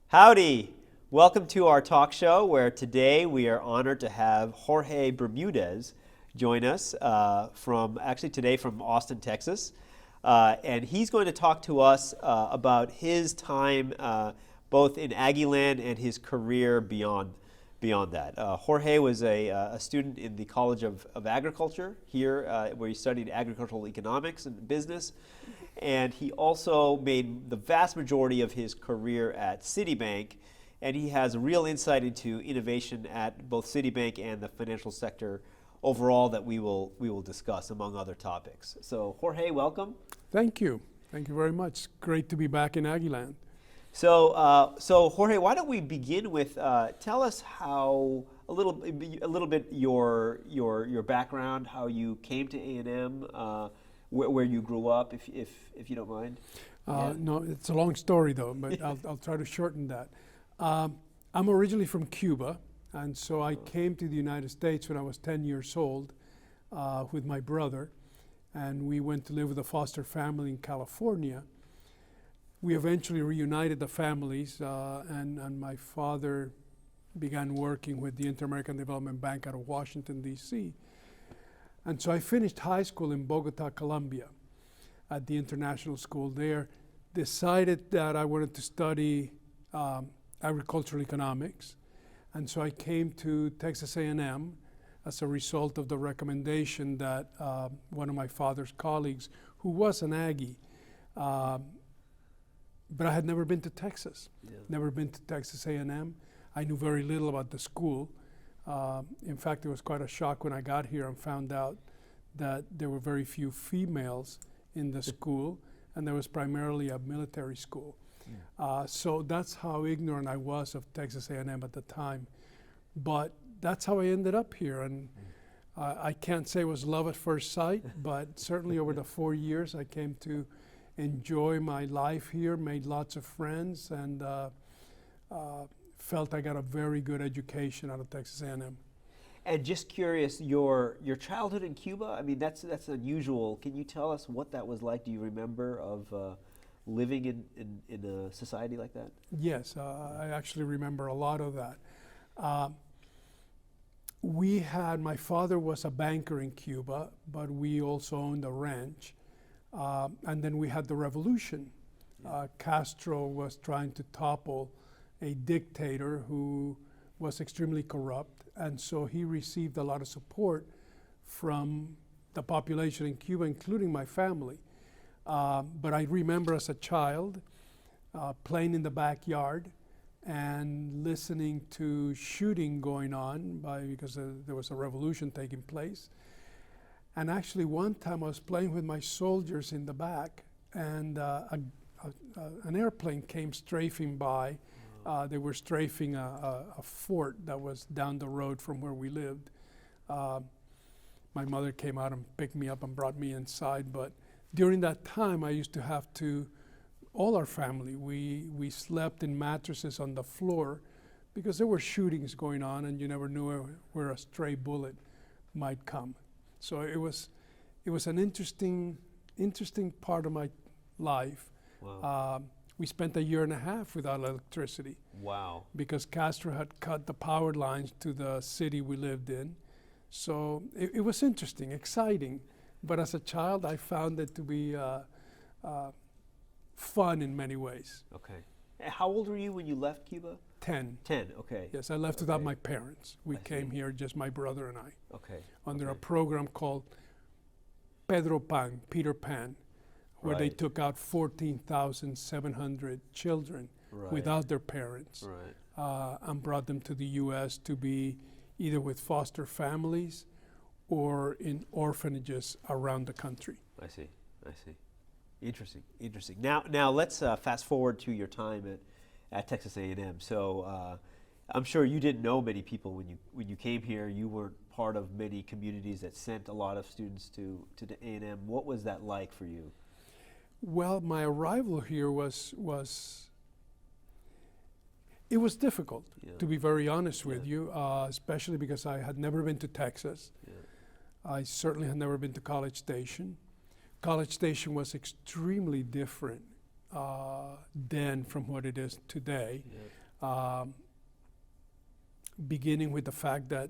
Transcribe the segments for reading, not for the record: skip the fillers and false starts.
Howdy! Welcome to our talk show where today we are honored to have Jorge Bermudez join us today from Austin, Texas. And he's going to talk to us about his time both in Aggieland and his career beyond that. Jorge was a student in the College of Agriculture here where he studied agricultural economics and business. And he also made the vast majority of his career at Citibank, and he has a real insight into innovation at both Citibank and the financial sector overall that we will discuss, among other topics. So Jorge, welcome. Thank you. Thank you very much. Great to be back in Aggieland. So Jorge, why don't we begin with tell us how a little bit your background, how you came to A&M. Where you grew up, if you don't mind. No, it's a long story though, but I'll try to shorten that. I'm originally from Cuba, and so I came to the United States when I was 10 years old with my brother, and we went to live with a foster family in California. We eventually reunited the families, and my father began working with the Inter-American Development Bank out of Washington, D.C., and so I finished high school in Bogota, Colombia, at the international school there. Decided that I wanted to study agricultural economics, and so I came to Texas A&M as a result of the recommendation that one of my father's colleagues, who was an Aggie, but I had never been to Texas, never been to Texas A&M. I knew very little about the school. In fact, it was quite a shock when I got here and found out that there were very few females in the school, and there was primarily a military school. So that's how ignorant I was of Texas A&M at the time. But that's how I ended up here, and I can't say it was love at first sight, but certainly over the 4 years I came to enjoy my life here, made lots of friends, and felt I got a very good education out of Texas A&M. And just curious, your childhood in Cuba, I mean, that's unusual. Can you tell us what that was like? Do you remember of living in a society like that? Yes, I actually remember a lot of that. My father was a banker in Cuba, but we also owned a ranch. And then we had the revolution. Castro was trying to topple a dictator who was extremely corrupt, and so he received a lot of support from the population in Cuba, including my family. But I remember as a child playing in the backyard and listening to shooting going on because there was a revolution taking place. And actually one time I was playing with my soldiers in the back, and an airplane came strafing by. They were strafing a fort that was down the road from where we lived. My mother came out and picked me up and brought me inside. But during that time, I used to have all our family, we slept in mattresses on the floor because there were shootings going on and you never knew where a stray bullet might come. So it was an interesting part of my life. Wow. We spent 1.5 years without electricity. Wow. Because Castro had cut the power lines to the city we lived in. So it was interesting, exciting. But as a child, I found it to be fun in many ways. Okay. How old were you when you left Cuba? 10. 10, okay. Yes, I left without my parents. We came here, just my brother and I. Okay. Under a program called Peter Pan, where they took out 14,700 children without their parents and brought them to the U.S. to be either with foster families or in orphanages around the country. I see. Interesting. Now let's fast forward to your time at Texas A&M. So I'm sure you didn't know many people when you came here. You weren't part of many communities that sent a lot of students to the A&M. What was that like for you? Well, my arrival here was difficult, to be very honest with you, especially because I had never been to Texas. I certainly had never been to College Station. College Station was extremely different then from what it is today. um, beginning with the fact that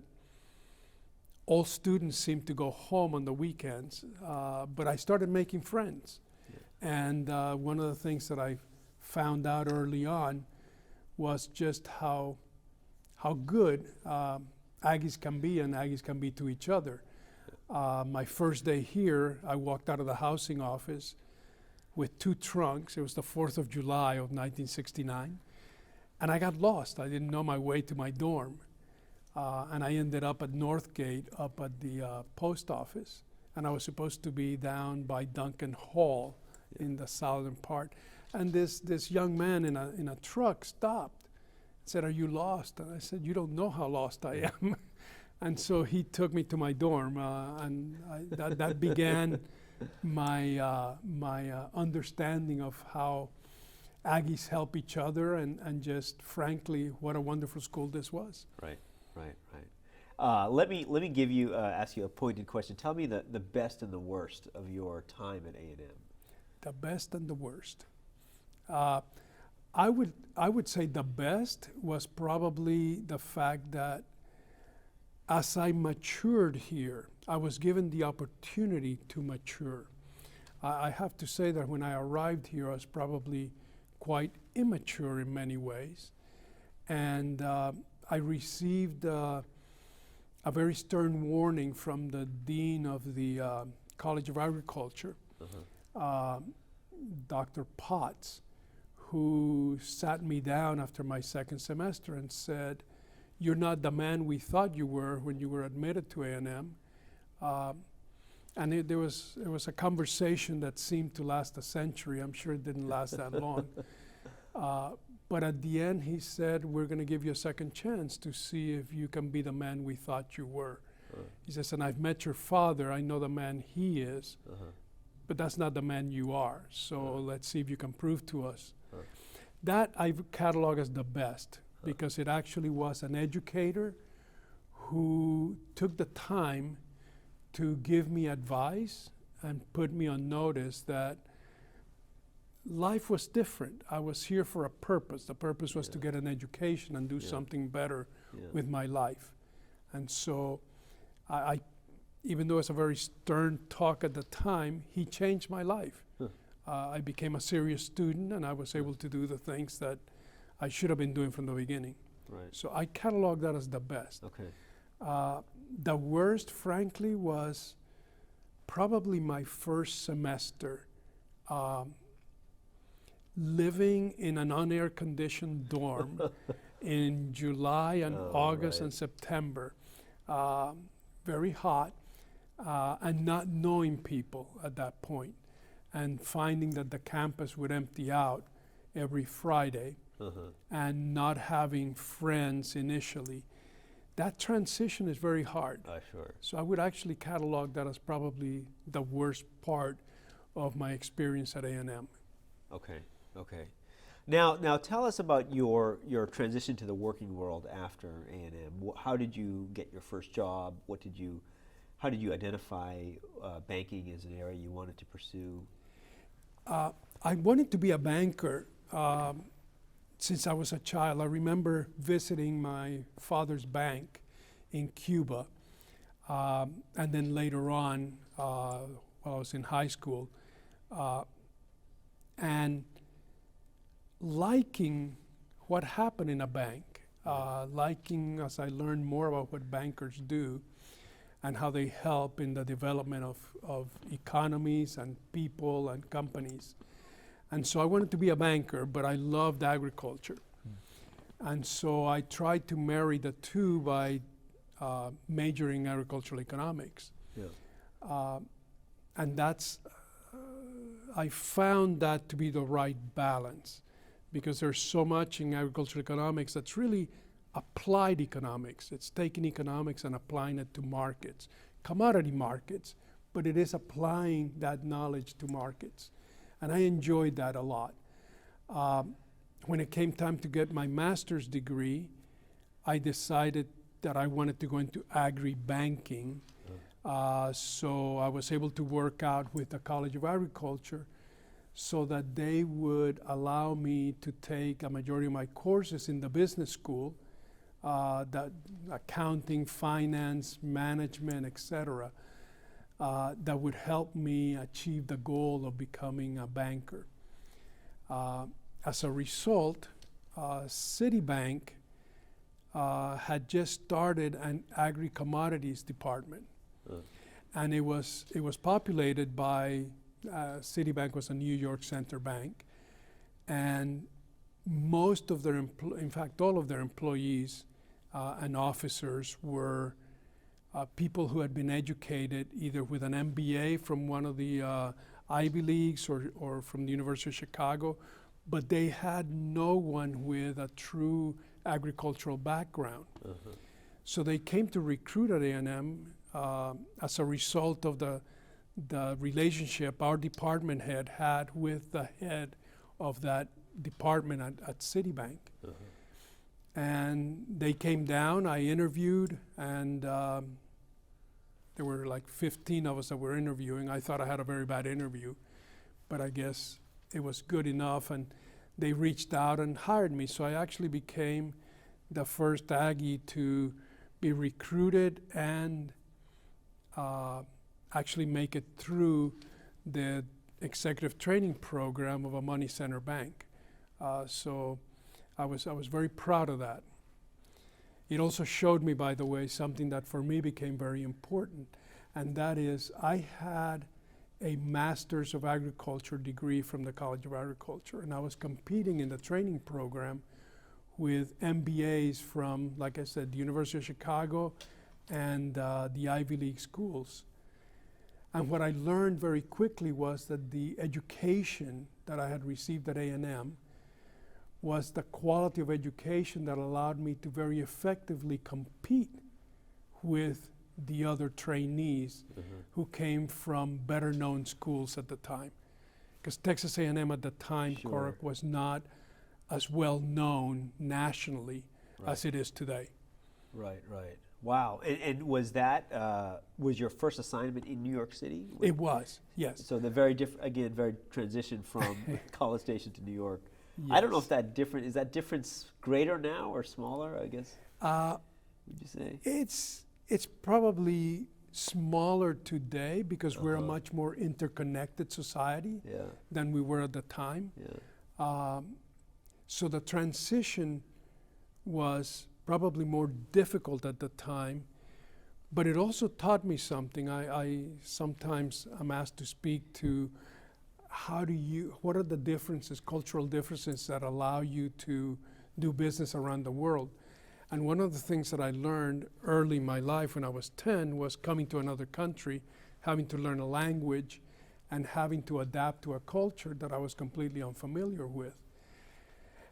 all students seem to go home on the weekends, but I started making friends. And one of the things that I found out early on was just how good Aggies can be, and Aggies can be to each other. My first day here, I walked out of the housing office with 2 trunks. It was the 4th of July of 1969. And I got lost. I didn't know my way to my dorm. And I ended up at Northgate, up at the post office. And I was supposed to be down by Duncan Hall in the southern part. And this young man in a truck stopped and said, "Are you lost?" And I said, "You don't know how lost I am." And so he took me to my dorm, and that began my understanding of how Aggies help each other, and just frankly, what a wonderful school this was. Right. Let me give you ask you a pointed question. Tell me the best and the worst of your time at A&M. The best and the worst. I would say the best was probably the fact that as I matured here, I was given the opportunity to mature. I have to say that when I arrived here, I was probably quite immature in many ways. And I received a very stern warning from the dean of the College of Agriculture, Dr. Potts, who sat me down after my second semester and said, "You're not the man we thought you were when you were admitted to A&M." And there was a conversation that seemed to last a century. I'm sure it didn't last that long. But at the end, he said, "We're going to give you a second chance to see if you can be the man we thought you were." He says, "And I've met your father. I know the man he is, but that's not the man you are. So let's see if you can prove to us." That I've cataloged as the best, because it actually was an educator who took the time to give me advice and put me on notice that life was different. I was here for a purpose. The purpose was to get an education and do something better with my life. And so I, even though it's a very stern talk at the time, he changed my life. I became a serious student, and I was able to do the things that I should have been doing from the beginning. Right. So I catalog that as the best. Okay. The worst, frankly, was probably my first semester. Living in an unair-conditioned dorm in July and August and September, very hot, and not knowing people at that point, and finding that the campus would empty out every Friday, and not having friends initially. That transition is very hard. Sure. So I would actually catalog that as probably the worst part of my experience at A&M. Okay. Now tell us about your transition to the working world after A&M. How did you get your first job? How did you identify banking as an area you wanted to pursue? I wanted to be a banker since I was a child. I remember visiting my father's bank in Cuba, and then later on, while I was in high school, and liking what happened in a bank, liking as I learned more about what bankers do and how they help in the development of economies and people and companies. And so I wanted to be a banker, but I loved agriculture. And so I tried to marry the two by majoring in agricultural economics. And I found that to be the right balance, because there's so much in agricultural economics that's really applied economics. It's taking economics and applying it to markets, commodity markets, but it is applying that knowledge to markets. And I enjoyed that a lot. When it came time to get my master's degree, I decided that I wanted to go into agri-banking. So I was able to work out with the College of Agriculture. so that they would allow me to take a majority of my courses in the business school, that accounting, finance, management, etc., that would help me achieve the goal of becoming a banker. As a result, Citibank had just started an agri-commodities department, and it was populated by Citibank was a New York Center bank, and most of their in fact all of their employees and officers were people who had been educated either with an MBA from one of the Ivy Leagues or from the University of Chicago, but they had no one with a true agricultural background. So they came to recruit at A&M as a result of the relationship our department head had with the head of that department at Citibank. And they came down, I interviewed, and there were like 15 of us that were interviewing. I thought I had a very bad interview, but I guess it was good enough, and they reached out and hired me. So I actually became the first Aggie to be recruited and actually make it through the executive training program of a money center bank. So I was very proud of that. It also showed me, by the way, something that for me became very important, and that is I had a Master's of Agriculture degree from the College of Agriculture, and I was competing in the training program with MBAs from, like I said, the University of Chicago and the Ivy League schools. And what I learned very quickly was that the education that I had received at A&M was the quality of education that allowed me to very effectively compete with the other trainees who came from better known schools at the time. Because Texas A&M at the time, Korok, was not as well known nationally as it is today. Right. Wow. And was that, was your first assignment in New York City? It was, yes. So the very transition from College Station to New York. Yes. I don't know if is that difference greater now or smaller, I guess? Would you say? It's probably smaller today because we're a much more interconnected society than we were at the time. So the transition was probably more difficult at the time, but it also taught me something. I sometimes am asked to speak to what are the differences, cultural differences that allow you to do business around the world. And one of the things that I learned early in my life when I was 10 was coming to another country, having to learn a language, and having to adapt to a culture that I was completely unfamiliar with.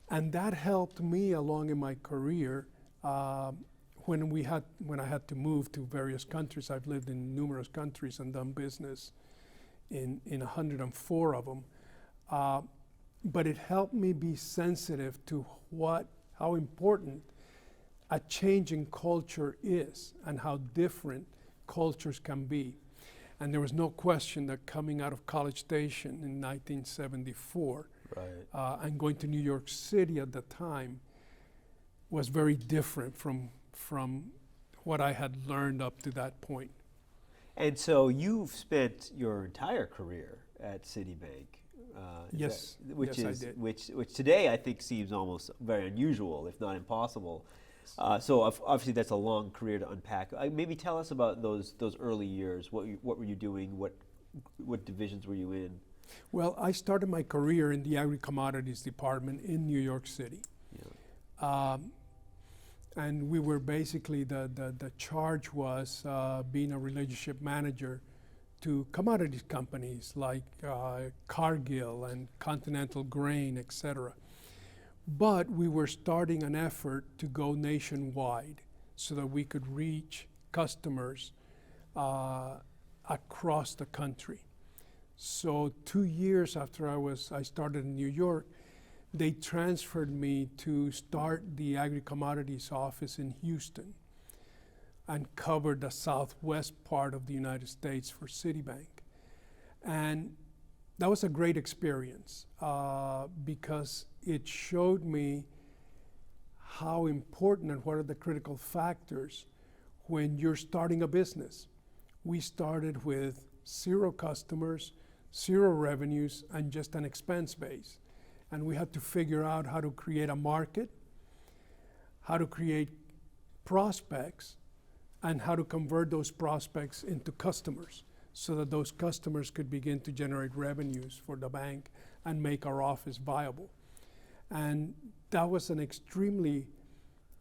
And that helped me along in my career when I had to move to various countries. I've lived in numerous countries and done business in 104 of them. But it helped me be sensitive to how important a change in culture is and how different cultures can be. And there was no question that coming out of College Station in 1974 and going to New York City at the time was very different from what I had learned up to that point. And so you've spent your entire career at Citibank. Yes, I did. Which today I think seems almost very unusual, if not impossible. So obviously that's a long career to unpack. Maybe tell us about those early years. What were you doing? What divisions were you in? Well, I started my career in the agri-commodities department in New York City. And we were basically, the charge was being a relationship manager to commodities companies like Cargill and Continental Grain, etc. But we were starting an effort to go nationwide so that we could reach customers across the country. So 2 years after I started in New York, they transferred me to start the agri-commodities office in Houston and covered the southwest part of the United States for Citibank. And that was a great experience because it showed me how important and what are the critical factors when you're starting a business. We started with 0 customers, 0 revenues, and just an expense base. And we had to figure out how to create a market, how to create prospects, and how to convert those prospects into customers so that those customers could begin to generate revenues for the bank and make our office viable. And that was an extremely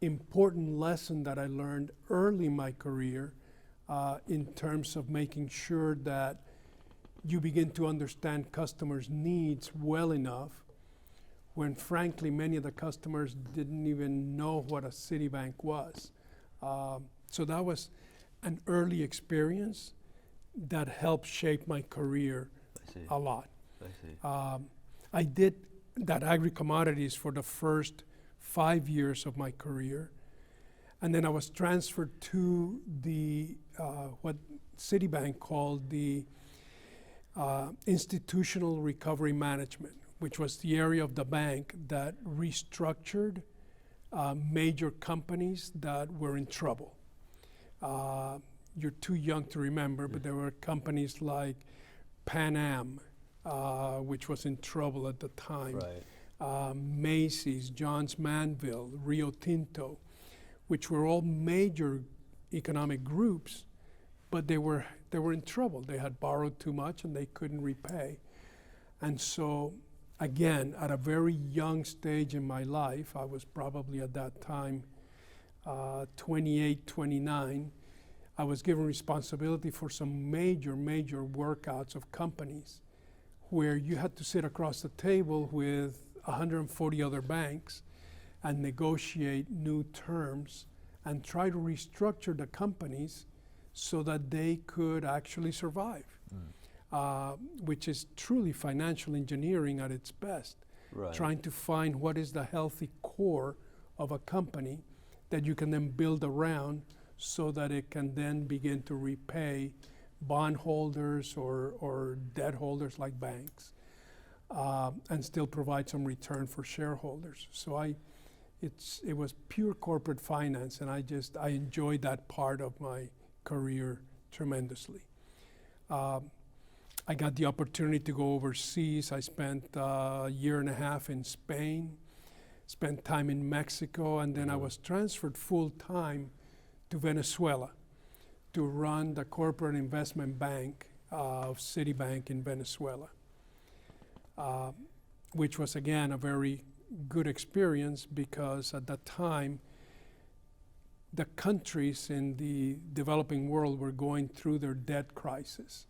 important lesson that I learned early in my career in terms of making sure that you begin to understand customers' needs well enough when frankly many of the customers didn't even know what a Citibank was. So that was an early experience that helped shape my career a lot. I see. I did that agri-commodities for the first 5 years of my career. And then I was transferred to the, what Citibank called the Institutional Recovery Management, which was the area of the bank that restructured major companies that were in trouble. You're too young to remember, but there were companies like Pan Am, which was in trouble at the time. Right. Macy's, Johns Manville, Rio Tinto, which were all major economic groups, but they were in trouble. They had borrowed too much and they couldn't repay. And so, again, at a very young stage in my life, I was probably at that time 28, 29, I was given responsibility for some major workouts of companies where you had to sit across the table with 140 other banks and negotiate new terms and try to restructure the companies so that they could actually survive, which is truly financial engineering at its best. Right. Trying to find what is the healthy core of a company that you can then build around so that it can then begin to repay bondholders or debt holders like banks and still provide some return for shareholders. So it was pure corporate finance, and I enjoyed that part of my career tremendously. I got the opportunity to go overseas. I spent a year and a half in Spain, spent time in Mexico, and then I was transferred full time to Venezuela to run the corporate investment bank of Citibank in Venezuela, which was again a very good experience because at that time the countries in the developing world were going through their debt crisis.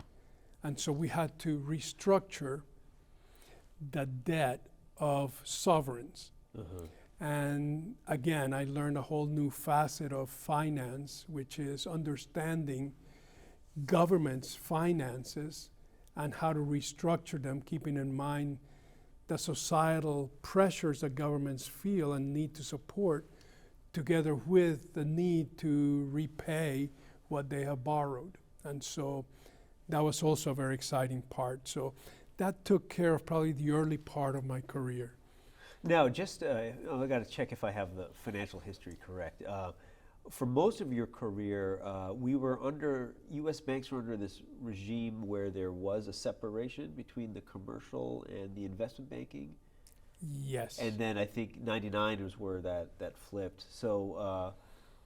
And so we had to restructure the debt of sovereigns. And again, I learned a whole new facet of finance, which is understanding government's finances and how to restructure them, keeping in mind the societal pressures that governments feel and need to support, together with the need to repay what they have borrowed. And so that was also a very exciting part. So that took care of probably the early part of my career. Now, just, I got to check if I have the financial history correct. For most of your career, U.S. banks were under this regime where there was a separation between the commercial and the investment banking. Yes. And then I think 99 was where that flipped. So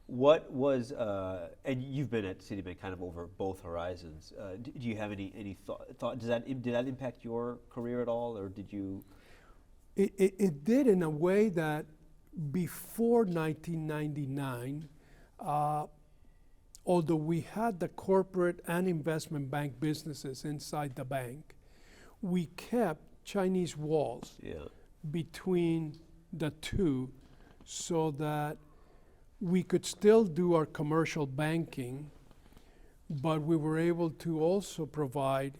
what was, and you've been at Citibank kind of over both horizons. Do you have any thought, did that impact your career at all, or did you? It did in a way that before 1999, although we had the corporate and investment bank businesses inside the bank, we kept Chinese walls between the two so that we could still do our commercial banking, but we were able to also provide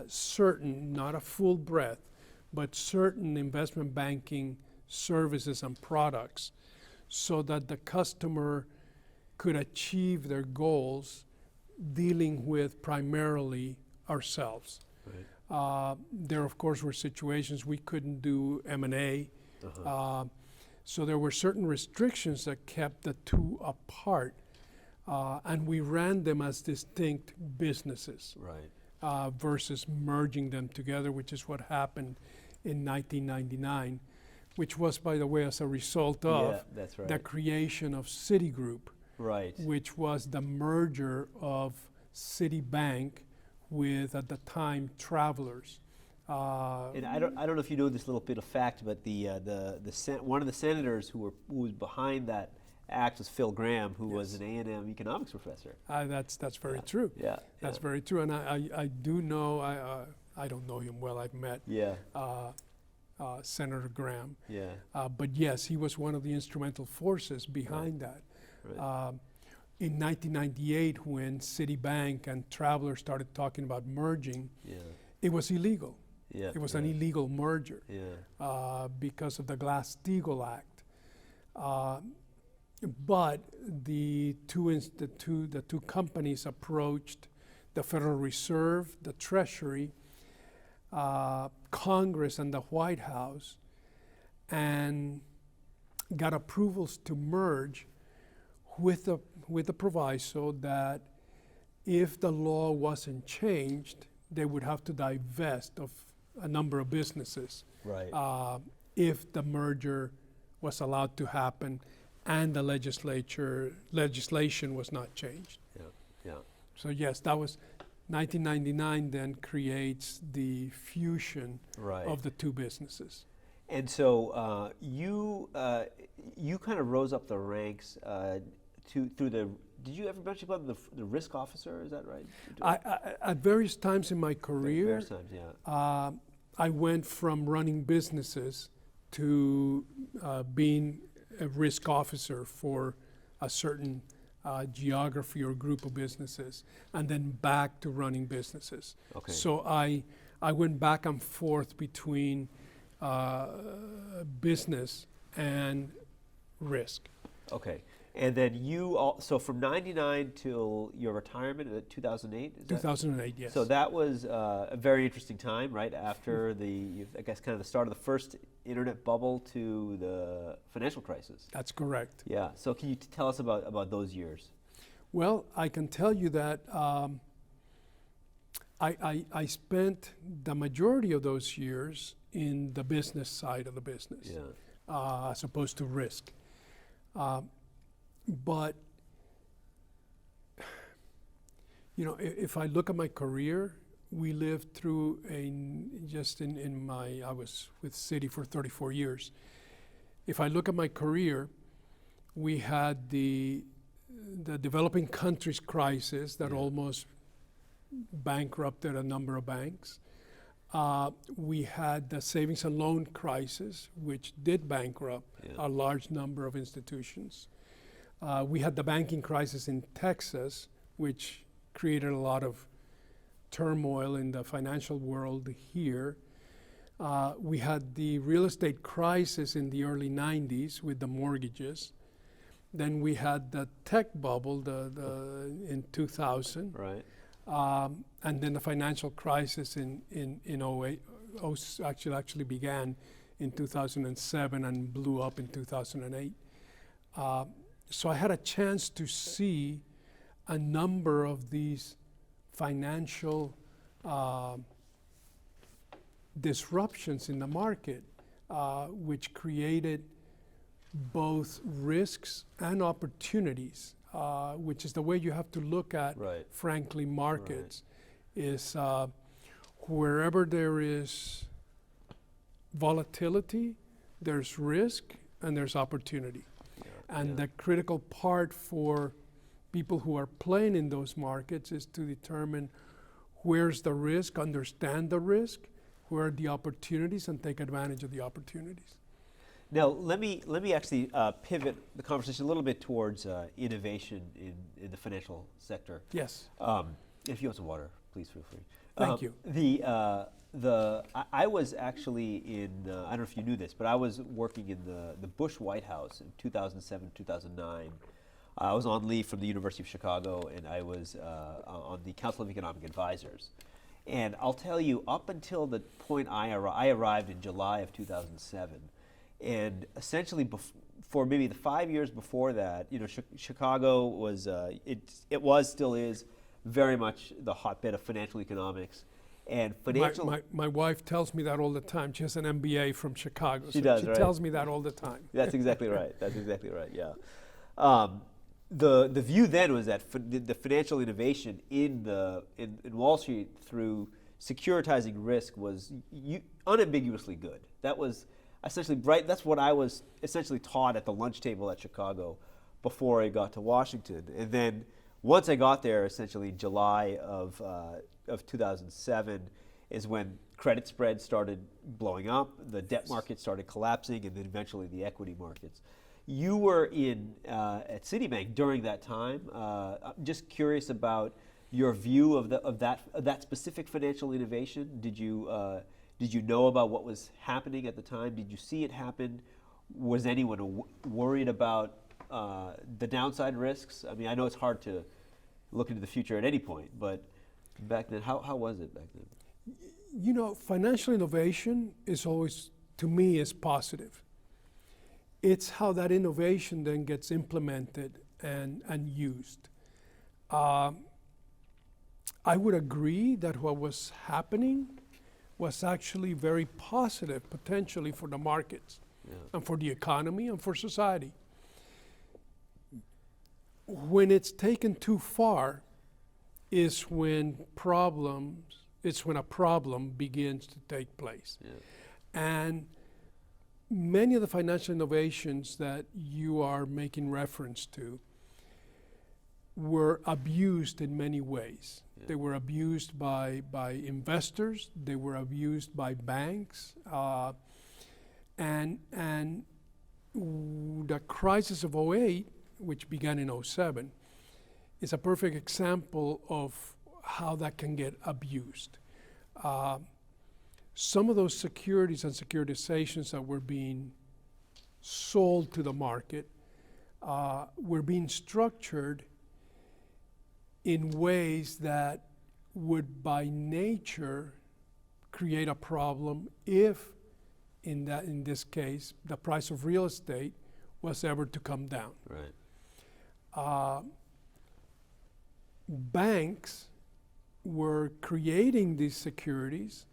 certain, not a full breadth, but certain investment banking services and products so that the customer could achieve their goals dealing with primarily ourselves. Right. There, of course, were situations we couldn't do M&A. So there were certain restrictions that kept the two apart, and we ran them as distinct businesses. Right. Versus merging them together, which is what happened in 1999, which was, by the way, as a result of that's right. the creation of Citigroup, Right. which was the merger of Citibank with, at the time, Travelers. And I don't know if you know this little bit of fact, but one of the senators who was behind that act was Phil Graham, who was an A&M economics professor. That's very true. Yeah. That's very true. And I do know, I don't know him well, I've met Senator Graham. Yeah. But yes, he was one of the instrumental forces behind that. Right. In 1998, when Citibank and Travelers started talking about merging, it was illegal. Yeah. It was an illegal merger because of the Glass-Steagall Act. But the two companies approached the Federal Reserve, the Treasury, Congress, and the White House, and got approvals to merge with the proviso that if the law wasn't changed, they would have to divest of a number of businesses. Right. If the merger was allowed to happen and the legislation was not changed. Yeah. So yes, that was 1999 then creates the fusion of the two businesses. And so you kind of rose up the ranks through the. Did you ever mention about the risk officer? Is that right? At various times in my career, various times, yeah. I went from running businesses to being a risk officer for a certain geography or group of businesses, and then back to running businesses. Okay. So I went back and forth between business and risk. Okay. And then so from 99 till your retirement in 2008? Is 2008, yes. So that was a very interesting time, right? After I guess kind of the start of the first internet bubble to the financial crisis. That's correct. Yeah. So can you tell us about those years? Well, I can tell you that I spent the majority of those years in the business side of the business, as opposed to risk. But, you know, if I look at my career, we lived through I was with Citi for 34 years. If I look at my career, we had the developing countries crisis that almost bankrupted a number of banks. We had the savings and loan crisis, which did bankrupt a large number of institutions. We had the banking crisis in Texas, which created a lot of turmoil in the financial world here. We had the real estate crisis in the early 90s with the mortgages. Then we had the tech bubble in 2000. Right. And then the financial crisis in 08 actually began in 2007 and blew up in 2008. So I had a chance to see a number of these financial disruptions in the market, which created both risks and opportunities, which is the way you have to look at, frankly, markets, is wherever there is volatility, there's risk and there's opportunity. And the critical part for people who are playing in those markets is to determine where's the risk, understand the risk, where are the opportunities, and take advantage of the opportunities. Now, let me actually pivot the conversation a little bit towards innovation in the financial sector. Yes. If you want some water, please feel free. Thank you. I was actually in, I don't know if you knew this, but I was working in the Bush White House in 2007, 2009. I was on leave from the University of Chicago, and I was on the Council of Economic Advisors. And I'll tell you, up until the point I arrived in July of 2007, and essentially for maybe the 5 years before that, Chicago was, still is, very much the hotbed of financial economics. And My wife tells me that all the time. She has an MBA from Chicago. She does, She right? tells me that all the time. That's exactly right. That's exactly right. Yeah. The view then was that the financial innovation in Wall Street through securitizing risk was unambiguously good. That was essentially right. That's what I was essentially taught at the lunch table at Chicago before I got to Washington. And then once I got there, essentially July of 2007 is when credit spreads started blowing up, the debt markets started collapsing, and then eventually the equity markets. You were at Citibank during that time. I'm just curious about your view of that specific financial innovation. Did you know about what was happening at the time? Did you see it happen? Was anyone worried about the downside risks? I mean, I know it's hard to look into the future at any point, but back then, how was it back then? Financial innovation is always, to me, is positive. It's how that innovation then gets implemented and used. I would agree that what was happening was actually very positive, potentially, for the markets, and for the economy and for society. When it's taken too far is when a problem begins to take place. Yeah. And many of the financial innovations that you are making reference to were abused in many ways. Yeah. They were abused by investors, they were abused by banks, and the crisis of '08, which began in '07, is a perfect example of how that can get abused. Some of those securities and securitizations that were being sold to the market were being structured in ways that would by nature create a problem if, in this case, the price of real estate was ever to come down. Right. Banks were creating these securities.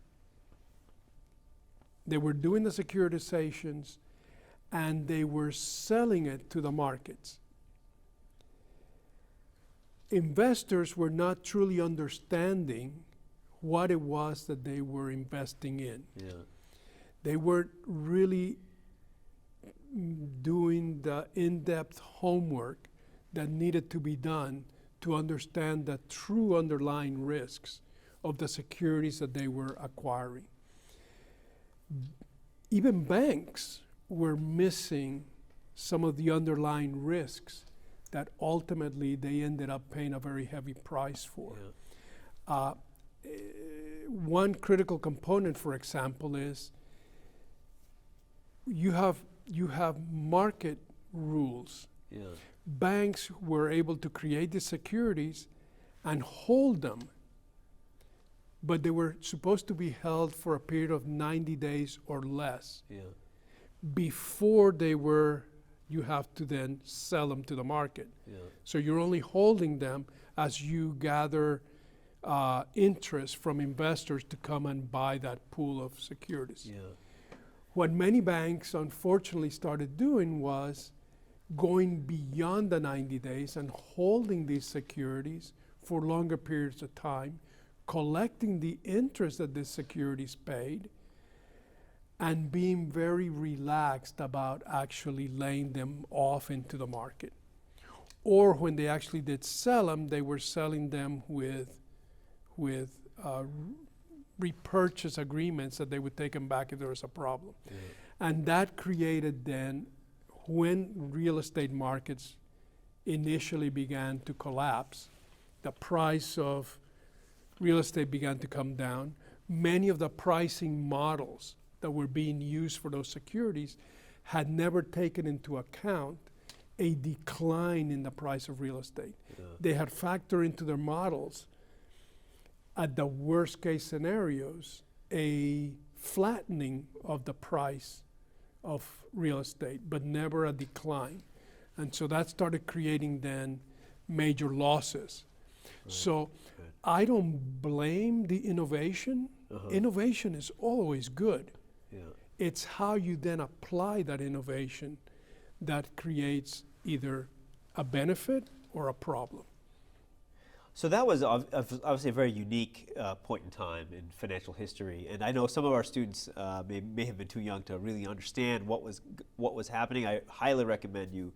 They were doing the securitizations, and they were selling it to the markets. Investors were not truly understanding what it was that they were investing in. Yeah. They weren't really doing the in-depth homework that needed to be done to understand the true underlying risks of the securities that they were acquiring. Even banks were missing some of the underlying risks that ultimately they ended up paying a very heavy price for. Yeah. One critical component, for example, is you have market rules. Yeah. Banks were able to create the securities and hold them, but they were supposed to be held for a period of 90 days or less Yeah. before you have to then sell them to the market. Yeah. So you're only holding them as you gather interest from investors to come and buy that pool of securities. Yeah. What many banks unfortunately started doing was going beyond the 90 days and holding these securities for longer periods of time, collecting the interest that these securities paid, and being very relaxed about actually laying them off into the market. Or when they actually did sell them, they were selling them with repurchase agreements that they would take them back if there was a problem. Yeah. And that created then, when real estate markets initially began to collapse, the price of real estate began to come down. Many of the pricing models that were being used for those securities had never taken into account a decline in the price of real estate. Yeah. They had factored into their models at the worst case scenarios, a flattening of the price of real estate, but never a decline. And so that started creating then major losses. Right. So Right. I don't blame the innovation. Uh-huh. Innovation is always good. Yeah. It's how you then apply that innovation that creates either a benefit or a problem. So that was obviously a very unique point in time in financial history, and I know some of our students may have been too young to really understand what was happening. I highly recommend you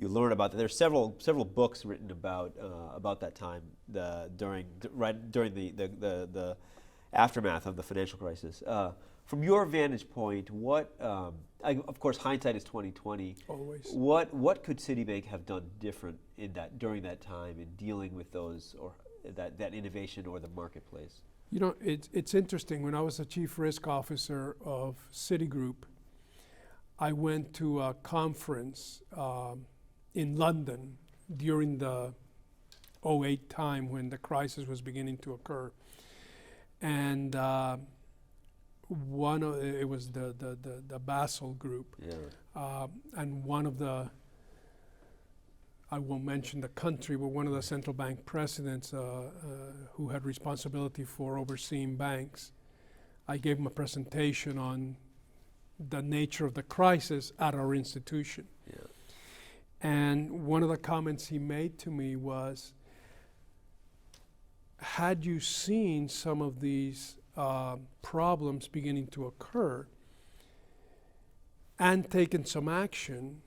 learn about that. There's several books written about that time during the aftermath of the financial crisis. From your vantage point, of course, hindsight is 20/20. Always. What could Citibank have done different during that time in dealing with those or that innovation or the marketplace? You know, it's interesting. When I was the chief risk officer of Citigroup, I went to a conference in London during the 2008 time when the crisis was beginning to occur, and it was the Basel group, Yeah. and one of the, I won't mention the country, but one of the central bank presidents who had responsibility for overseeing banks, I gave him a presentation on the nature of the crisis at our institution. Yeah. And one of the comments he made to me was, had you seen some of these problems beginning to occur and taken some action,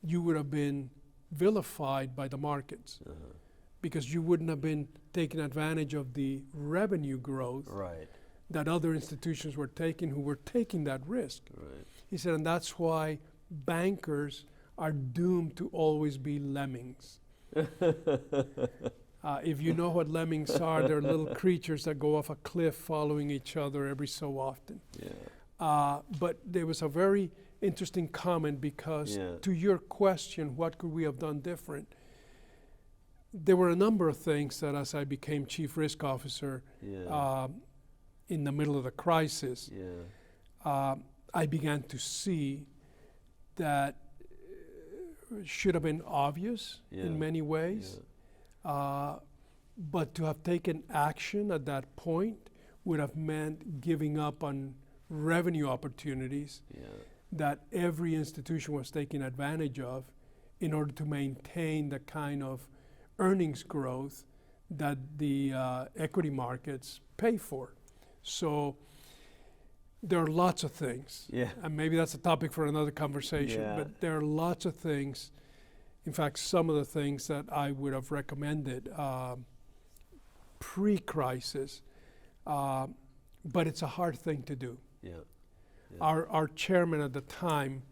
you would have been vilified by the markets, because you wouldn't have been taking advantage of the revenue growth Right. that other institutions were taking who were taking that risk. Right. He said, and that's why bankers are doomed to always be lemmings. If you know what lemmings are, they're little creatures that go off a cliff following each other every so often. Yeah. But there was a very interesting comment because Yeah. to your question, what could we have done different? There were a number of things that as I became chief risk officer Yeah. in the middle of the crisis, Yeah. I began to see that should have been obvious Yeah. in many ways. Yeah. But to have taken action at that point would have meant giving up on revenue opportunities Yeah. that every institution was taking advantage of in order to maintain the kind of earnings growth that the equity markets pay for. So there are lots of things, Yeah. and maybe that's a topic for another conversation, Yeah. but there are lots of things. In fact, some of the things that I would have recommended pre-crisis, but it's a hard thing to do. Yeah. Yeah. Our chairman at the time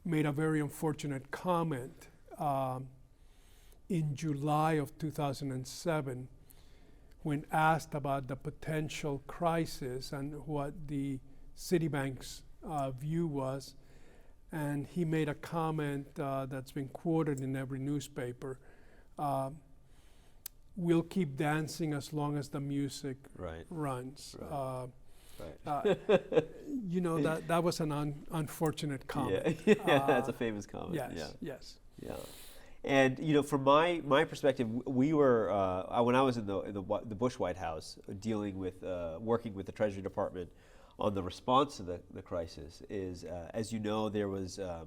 made a very unfortunate comment in July of 2007 when asked about the potential crisis and what the Citibank's view was. And he made a comment that's been quoted in every newspaper. We'll keep dancing as long as the music Right. runs. Right. Right. You know, that was an unfortunate comment. Yeah. Yeah. That's a famous comment. Yes, Yeah. yes. Yeah. And you know, from my perspective, we were when I was in the Bush White House, dealing with working with the Treasury Department on the response to the crisis. Is as you know, there was a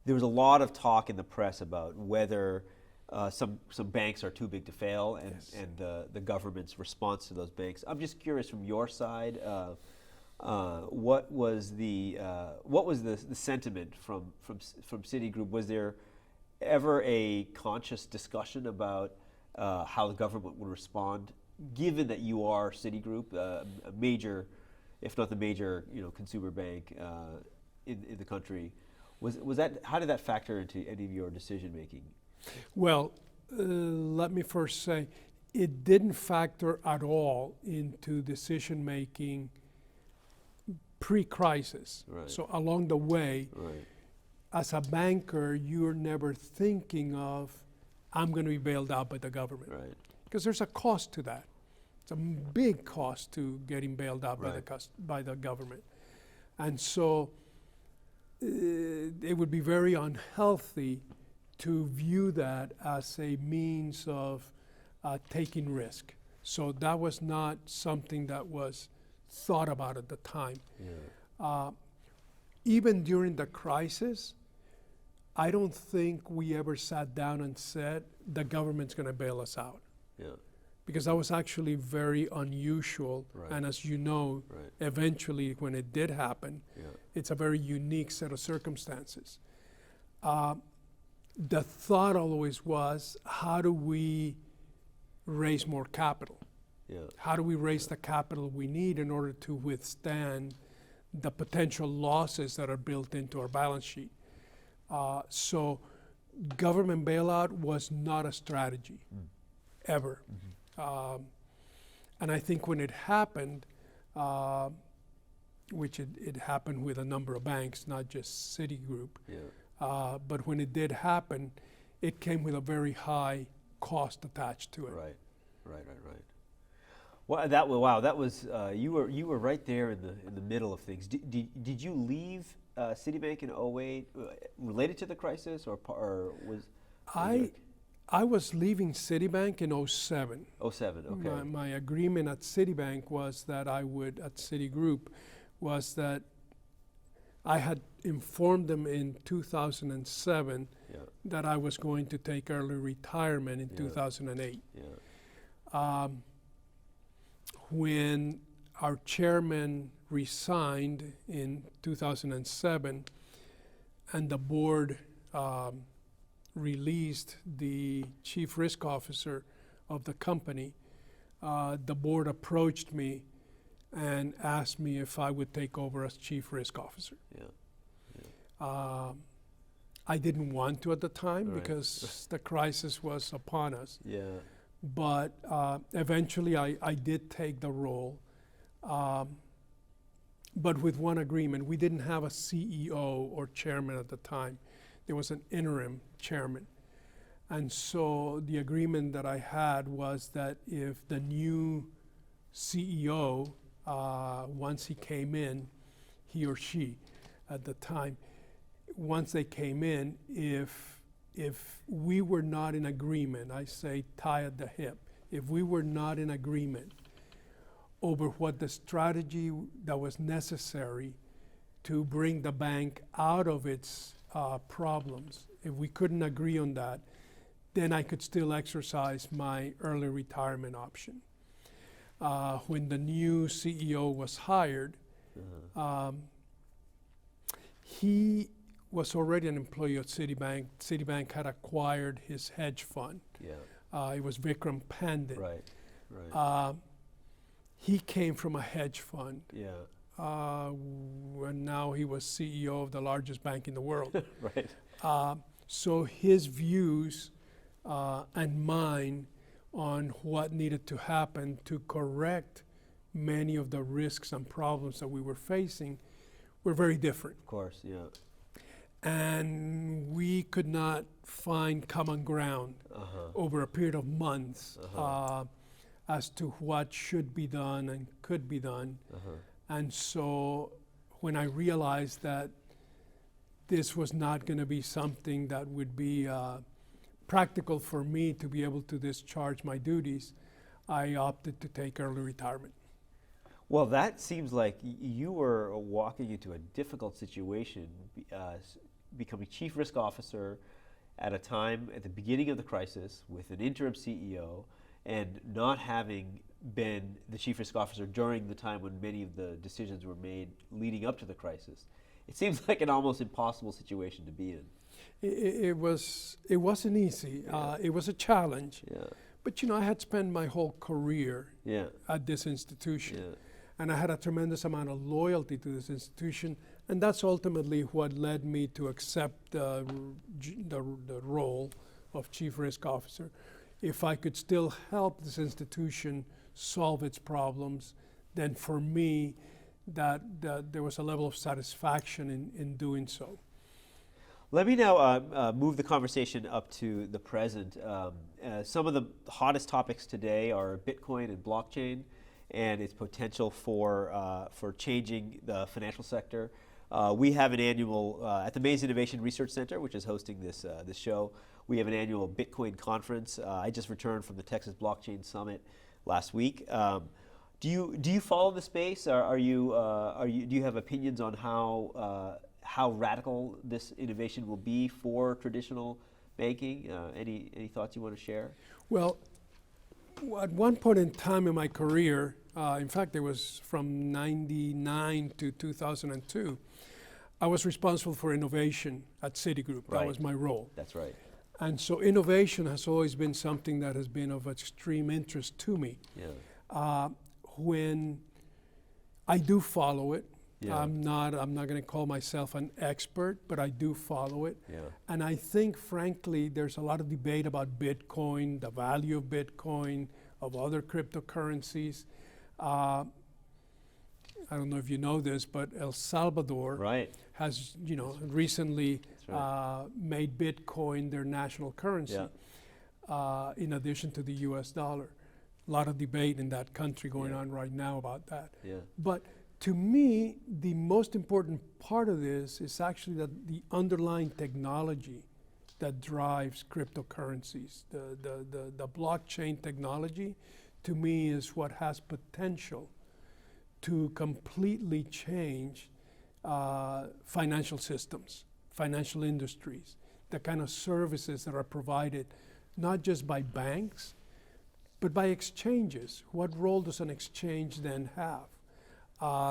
lot of talk in the press about whether some banks are too big to fail, and Yes. and the government's response to those banks. I'm just curious from your side, what was the sentiment from Citigroup? Was there ever a conscious discussion about how the government would respond, given that you are Citigroup, a major, if not the major, consumer bank in the country? Was that, how did that factor into any of your decision making? Well, let me first say, it didn't factor at all into decision making pre-crisis. Right. So along the way, Right. as a banker, you're never thinking of, I'm going to be bailed out by the government. Right. Because there's a cost to that. It's a big cost to getting bailed out by by the government. And so it would be very unhealthy to view that as a means of taking risk. So that was not something that was thought about at the time. Yeah. Even during the crisis, I don't think we ever sat down and said the government's going to bail us out. Yeah. Because that was actually very unusual. Right. And as you know, Right. eventually when it did happen, Yeah. it's a very unique set of circumstances. The thought always was, how do we raise more capital? Yeah. How do we raise the capital we need in order to withstand the potential losses that are built into our balance sheet? So government bailout was not a strategy, ever. And I think when it happened, which it happened with a number of banks, not just Citigroup, Yeah. but when it did happen, it came with a very high cost attached to it. Right. Well, that was you were right there in the middle of things. Did you leave Citibank in 2008 related to the crisis, or was I was leaving Citibank in 2007. 2007? Okay. My agreement at Citibank was that I would, at Citigroup, was that I had informed them in 2007 Yeah. that I was going to take early retirement in Yeah. 2008. Yeah. When our chairman resigned in 2007 and the board released the chief risk officer of the company, the board approached me and asked me if I would take over as chief risk officer. Yeah. I didn't want to at the time Right. because the crisis was upon us. Yeah. But eventually I did take the role, but with one agreement. We didn't have a CEO or chairman at the time. There was an interim chairman. And so the agreement that I had was that if the new CEO, once he came in, he or she at the time, once they came in, if we were not in agreement, I say tie at the hip, if we were not in agreement over what the strategy that was necessary to bring the bank out of its problems, if we couldn't agree on that, then I could still exercise my early retirement option. When the new CEO was hired, he was already an employee at Citibank. Citibank had acquired his hedge fund. Yeah. It was Vikram Pandit. Right. He came from a hedge fund. Yeah. And now he was CEO of the largest bank in the world. Right. So his views and mine on what needed to happen to correct many of the risks and problems that we were facing were very different. Of course. Yeah. And we could not find common ground over a period of months as to what should be done and could be done. And so when I realized that this was not going to be something that would be practical for me to be able to discharge my duties, I opted to take early retirement. Well, that seems like you were walking into a difficult situation, becoming chief risk officer at a time at the beginning of the crisis with an interim CEO and not having been the chief risk officer during the time when many of the decisions were made leading up to the crisis. It seems like an almost impossible situation to be in. It wasn't easy. It was a challenge. Yeah. But I had spent my whole career at this institution. Yeah. And I had a tremendous amount of loyalty to this institution, and that's ultimately what led me to accept the role of Chief Risk Officer. If I could still help this institution solve its problems, then for me, that there was a level of satisfaction in doing so. Let me now move the conversation up to the present. Some of the hottest topics today are Bitcoin and blockchain, and its potential for changing the financial sector. We have an annual at the Mays Innovation Research Center, which is hosting this show. We have an annual Bitcoin conference. I just returned from the Texas Blockchain Summit last week. Do you follow the space? Do you have opinions on how radical this innovation will be for traditional banking? Any thoughts you want to share? Well, at one point in time in my career, in fact, it was from '99 to 2002, I was responsible for innovation at Citigroup. Right. That was my role. That's right. And so innovation has always been something that has been of extreme interest to me. Yeah. When I do follow it, Yeah. I'm not going to call myself an expert, but I do follow it. Yeah. And I think, frankly, there's a lot of debate about Bitcoin, the value of Bitcoin, of other cryptocurrencies. I don't know if you know this, but El Salvador Right. has, recently That's right. made Bitcoin their national currency, in addition to the U.S. dollar. A lot of debate in that country going on right now about that. Yeah. But to me, the most important part of this is actually that the underlying technology that drives cryptocurrencies, the blockchain technology, to me is what has potential to completely change financial systems, financial industries, the kind of services that are provided not just by banks, but by exchanges. What role does an exchange then have?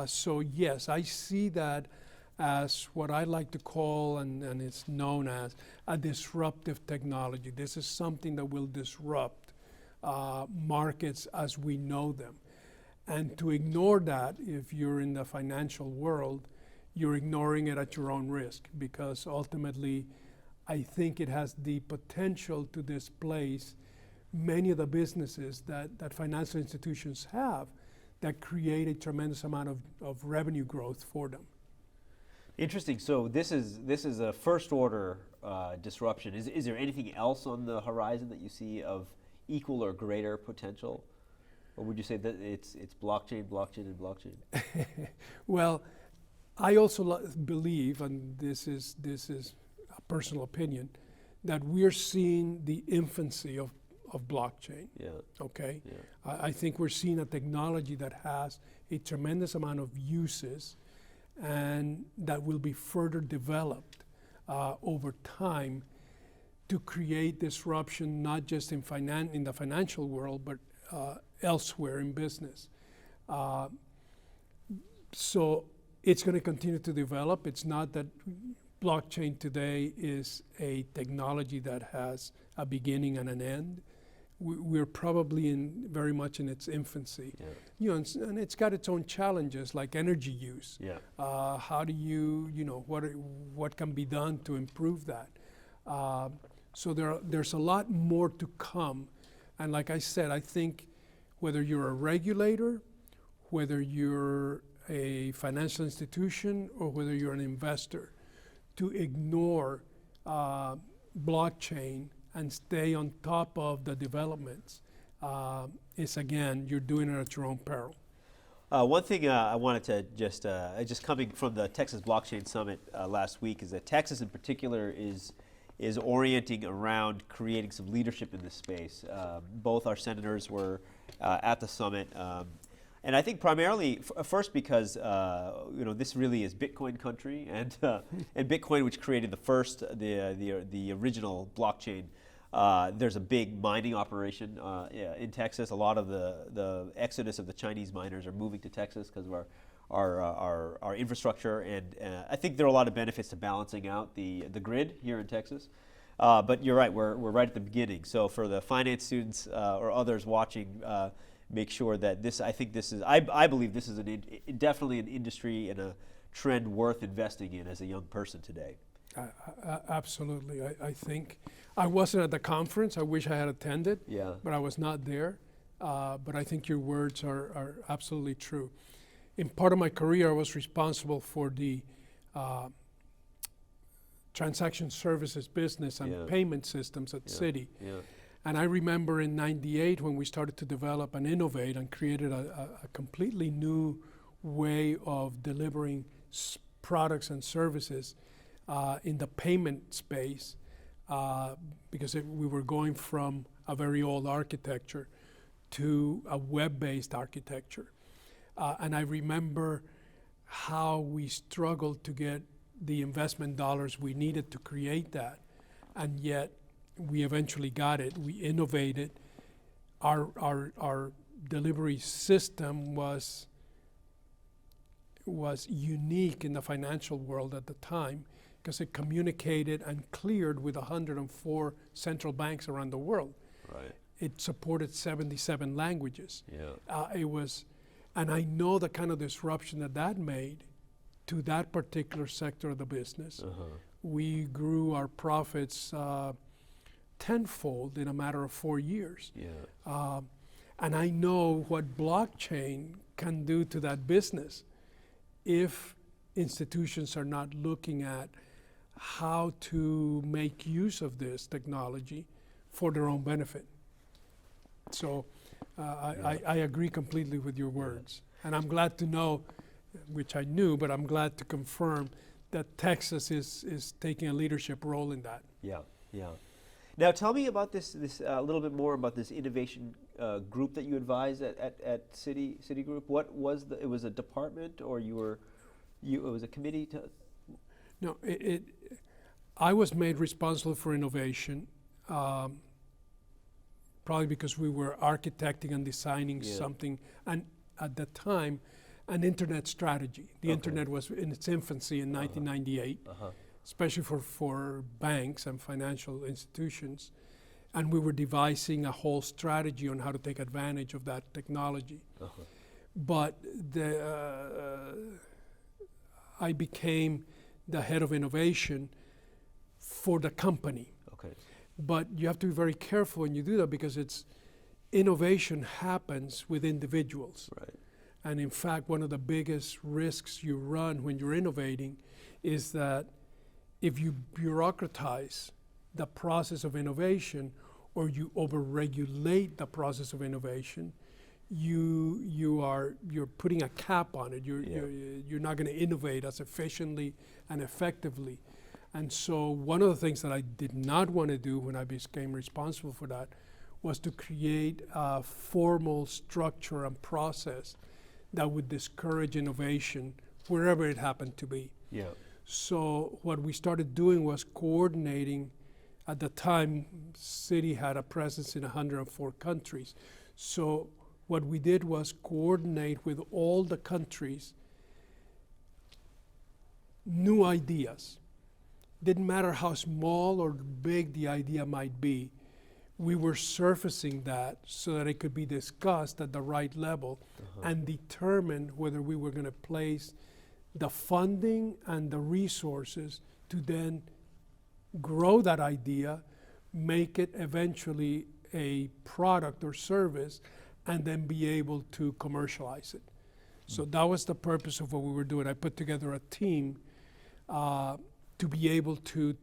So yes, I see that as what I like to call, and it's known as, a disruptive technology. This is something that will disrupt markets as we know them. And to ignore that, if you're in the financial world, you're ignoring it at your own risk, because ultimately, I think it has the potential to displace many of the businesses that financial institutions have that create a tremendous amount of revenue growth for them. Interesting. So this is a first order disruption. Is there anything else on the horizon that you see of equal or greater potential? Or would you say that it's blockchain, and blockchain? Well, I also believe, and this is a personal opinion, that we're seeing the infancy of blockchain. Yeah. Okay. Yeah. I think we're seeing a technology that has a tremendous amount of uses, and that will be further developed over time to create disruption, not just in the financial world, but elsewhere in business. So it's going to continue to develop. It's not that blockchain today is a technology that has a beginning and an end. We're probably very much in its infancy. Yeah. And it's got its own challenges, like energy use. Yeah. How do what can be done to improve that? So there's a lot more to come. And like I said, I think whether you're a regulator, whether you're a financial institution, or whether you're an investor, to ignore blockchain and stay on top of the developments is, again, you're doing it at your own peril. One thing I wanted to just coming from the Texas Blockchain Summit last week, is that Texas in particular is orienting around creating some leadership in this space. Both our senators were at the summit, and I think primarily first because this really is Bitcoin country, and Bitcoin, which created the original blockchain. There's a big mining operation in Texas. A lot of the exodus of the Chinese miners are moving to Texas because of our infrastructure, and I think there are a lot of benefits to balancing out the grid here in Texas. But you're right, we're right at the beginning. So for the finance students or others watching, make sure that I believe this is definitely an industry and a trend worth investing in as a young person today. Absolutely. I think I wasn't at the conference. I wish I had attended, Yeah. but I was not there. But I think your words are absolutely true. In part of my career, I was responsible for the transaction services business and Yeah. payment systems at Citi. Yeah. And I remember in '98 when we started to develop and innovate and created a completely new way of delivering products and services in the payment space, because we were going from a very old architecture to a web-based architecture. And I remember how we struggled to get the investment dollars we needed to create that, and yet we eventually got it. We innovated. Our delivery system was unique in the financial world at the time because it communicated and cleared with 104 central banks around the world. Right. It supported 77 languages. Yeah. And I know the kind of disruption that made to that particular sector of the business. Uh-huh. We grew our profits tenfold in a matter of 4 years. Yeah. And I know what blockchain can do to that business if institutions are not looking at how to make use of this technology for their own benefit. So I agree completely with your words. And I'm glad to know, which I knew, but I'm glad to confirm that Texas is taking a leadership role in that. Yeah. Yeah. Now tell me about this a little bit more about this innovation group that you advised at Citigroup. What was it was a department, or it was a committee to? No, I was made responsible for innovation, probably because we were architecting and designing something, and at that time, an internet strategy. The internet was in its infancy in 1998. Especially for banks and financial institutions. And we were devising a whole strategy on how to take advantage of that technology. But I became the head of innovation for the company. Okay. But you have to be very careful when you do that because innovation happens with individuals. Right. And in fact, one of the biggest risks you run when you're innovating is that if you bureaucratize the process of innovation or you overregulate the process of innovation, you're putting a cap on it. You're not going to innovate as efficiently and effectively. And so one of the things that I did not want to do when I became responsible for that was to create a formal structure and process that would discourage innovation wherever it happened to be. Yeah. So what we started doing was coordinating. At the time, Citi had a presence in 104 countries. So what we did was coordinate with all the countries new ideas. Didn't matter how small or big the idea might be, we were surfacing that so that it could be discussed at the right level and determine whether we were going to place the funding and the resources to then grow that idea, make it eventually a product or service, and then be able to commercialize it. So that was the purpose of what we were doing. I put together a team to be able to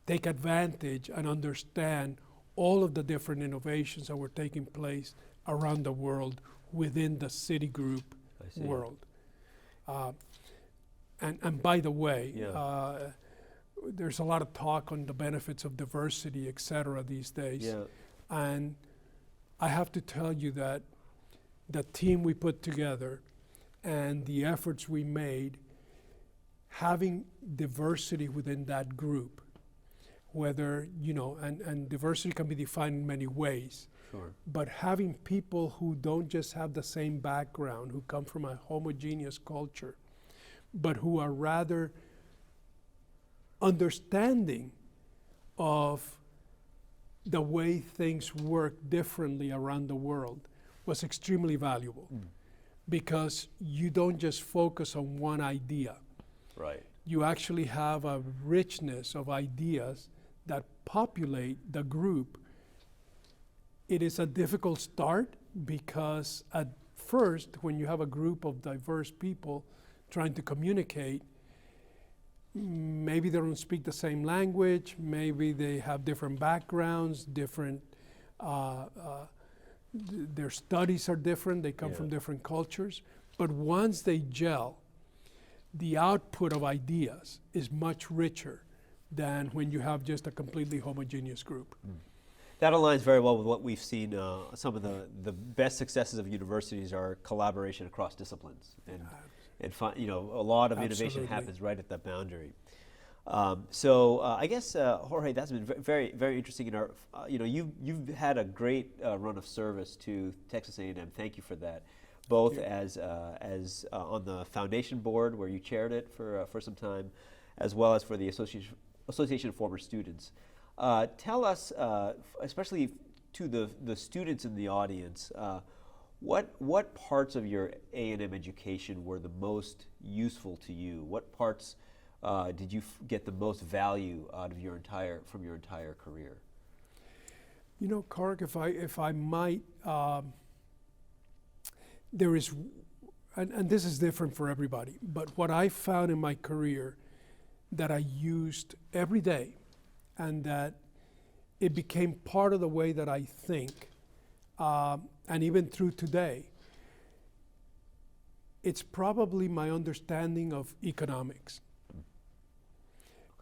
take advantage and understand all of the different innovations that were taking place around the world within the Citigroup world. And by the way, there's a lot of talk on the benefits of diversity, et cetera, these days. Yeah. And I have to tell you that the team we put together and the efforts we made, having diversity within that group, whether, and diversity can be defined in many ways. Sure. But having people who don't just have the same background, who come from a homogeneous culture, but who are rather understanding of the way things work differently around the world was extremely valuable. Because you don't just focus on one idea. Right. You actually have a richness of ideas that populate the group. It is a difficult start because at first, when you have a group of diverse people trying to communicate, maybe they don't speak the same language, maybe they have different backgrounds, their studies are different, they come from different cultures, but once they gel, the output of ideas is much richer than when you have just a completely homogeneous group. That aligns very well with what we've seen. Some of the best successes of universities are collaboration across disciplines, and a lot of innovation happens right at that boundary. I guess Jorge, that's been very, very interesting. In our, you've had a great run of service to Texas A&M. Thank you for that, both as on the foundation board where you chaired it for some time, as well as for the Association of Former Students. Tell us, especially to the students in the audience, what parts of your A&M education were the most useful to you? What parts did you get the most value out of your entire career? You know, Korok, if I might, there is, and this is different for everybody, but what I found in my career that I used every day, and that it became part of the way that I think, and even through today, it's probably my understanding of economics.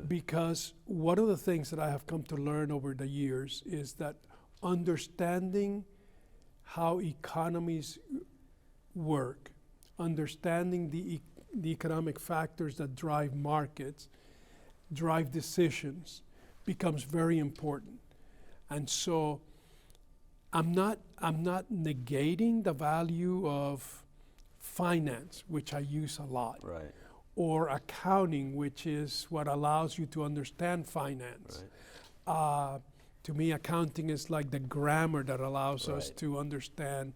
Because one of the things that I have come to learn over the years is that understanding how economies work, understanding the economic factors that drive markets, drive decisions, becomes very important. And so I'm not negating the value of finance, which I use a lot. Right. Or accounting, which is what allows you to understand finance. Right. To me, accounting is like the grammar that allows us to understand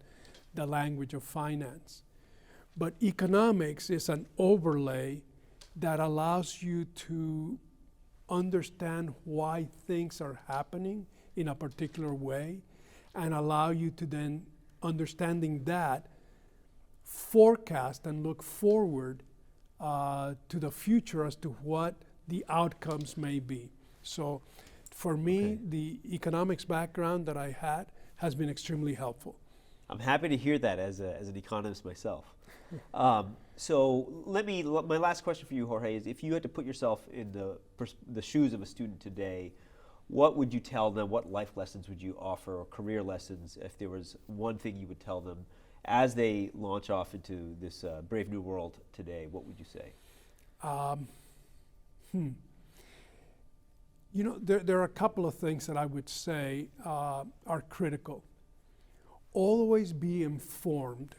the language of finance. But economics is an overlay that allows you to understand why things are happening in a particular way, and allow you to then, understanding that, forecast and look forward to the future as to what the outcomes may be. So for me, the economics background that I had has been extremely helpful. I'm happy to hear that as an economist myself. So my last question for you, Jorge, is if you had to put yourself in the shoes of a student today, what would you tell them? What life lessons would you offer, or career lessons, if there was one thing you would tell them as they launch off into this brave new world today? What would you say? You know, there are a couple of things that I would say are critical. Always be informed.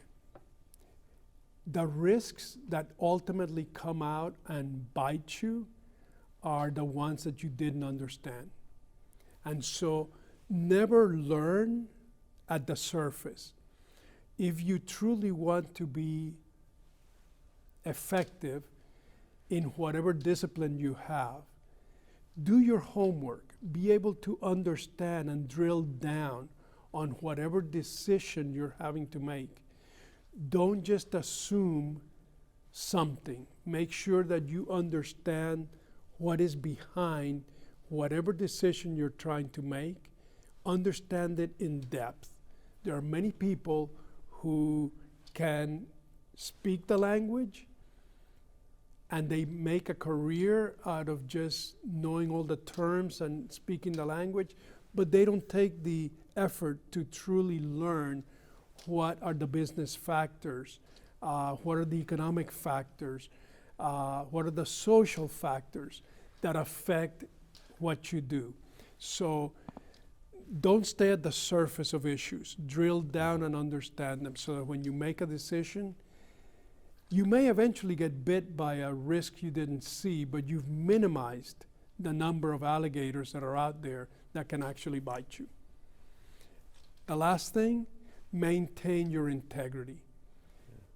The risks that ultimately come out and bite you are the ones that you didn't understand. And so never learn at the surface. If you truly want to be effective in whatever discipline you have, do your homework. Be able to understand and drill down on whatever decision you're having to make. Don't just assume something. Make sure that you understand what is behind whatever decision you're trying to make. Understand it in depth. There are many people who can speak the language and they make a career out of just knowing all the terms and speaking the language, but they don't take the effort to truly learn what are the business factors, what are the economic factors, what are the social factors that affect what you do. So don't stay at the surface of issues. Drill down and understand them so that when you make a decision, you may eventually get bit by a risk you didn't see, but you've minimized the number of alligators that are out there that can actually bite you. The last thing, maintain your integrity.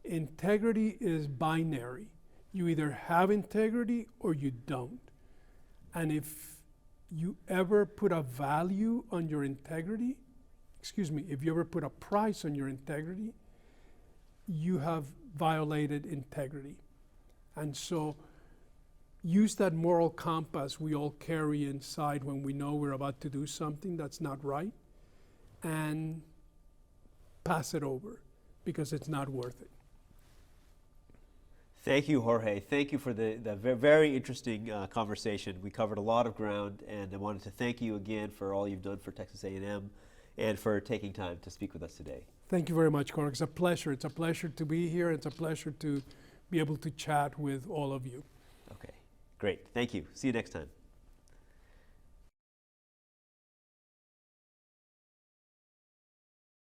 Integrity is binary. You either have integrity or you don't. And if you ever put a value on your integrity, if you ever put a price on your integrity, you have violated integrity. And so use that moral compass we all carry inside when we know we're about to do something that's not right, and pass it over because it's not worth it. Thank you, Jorge. Thank you for the very interesting conversation. We covered a lot of ground, and I wanted to thank you again for all you've done for Texas A&M and for taking time to speak with us today. Thank you very much, Korok. It's a pleasure. It's a pleasure to be here. It's a pleasure to be able to chat with all of you. Okay, great. Thank you. See you next time.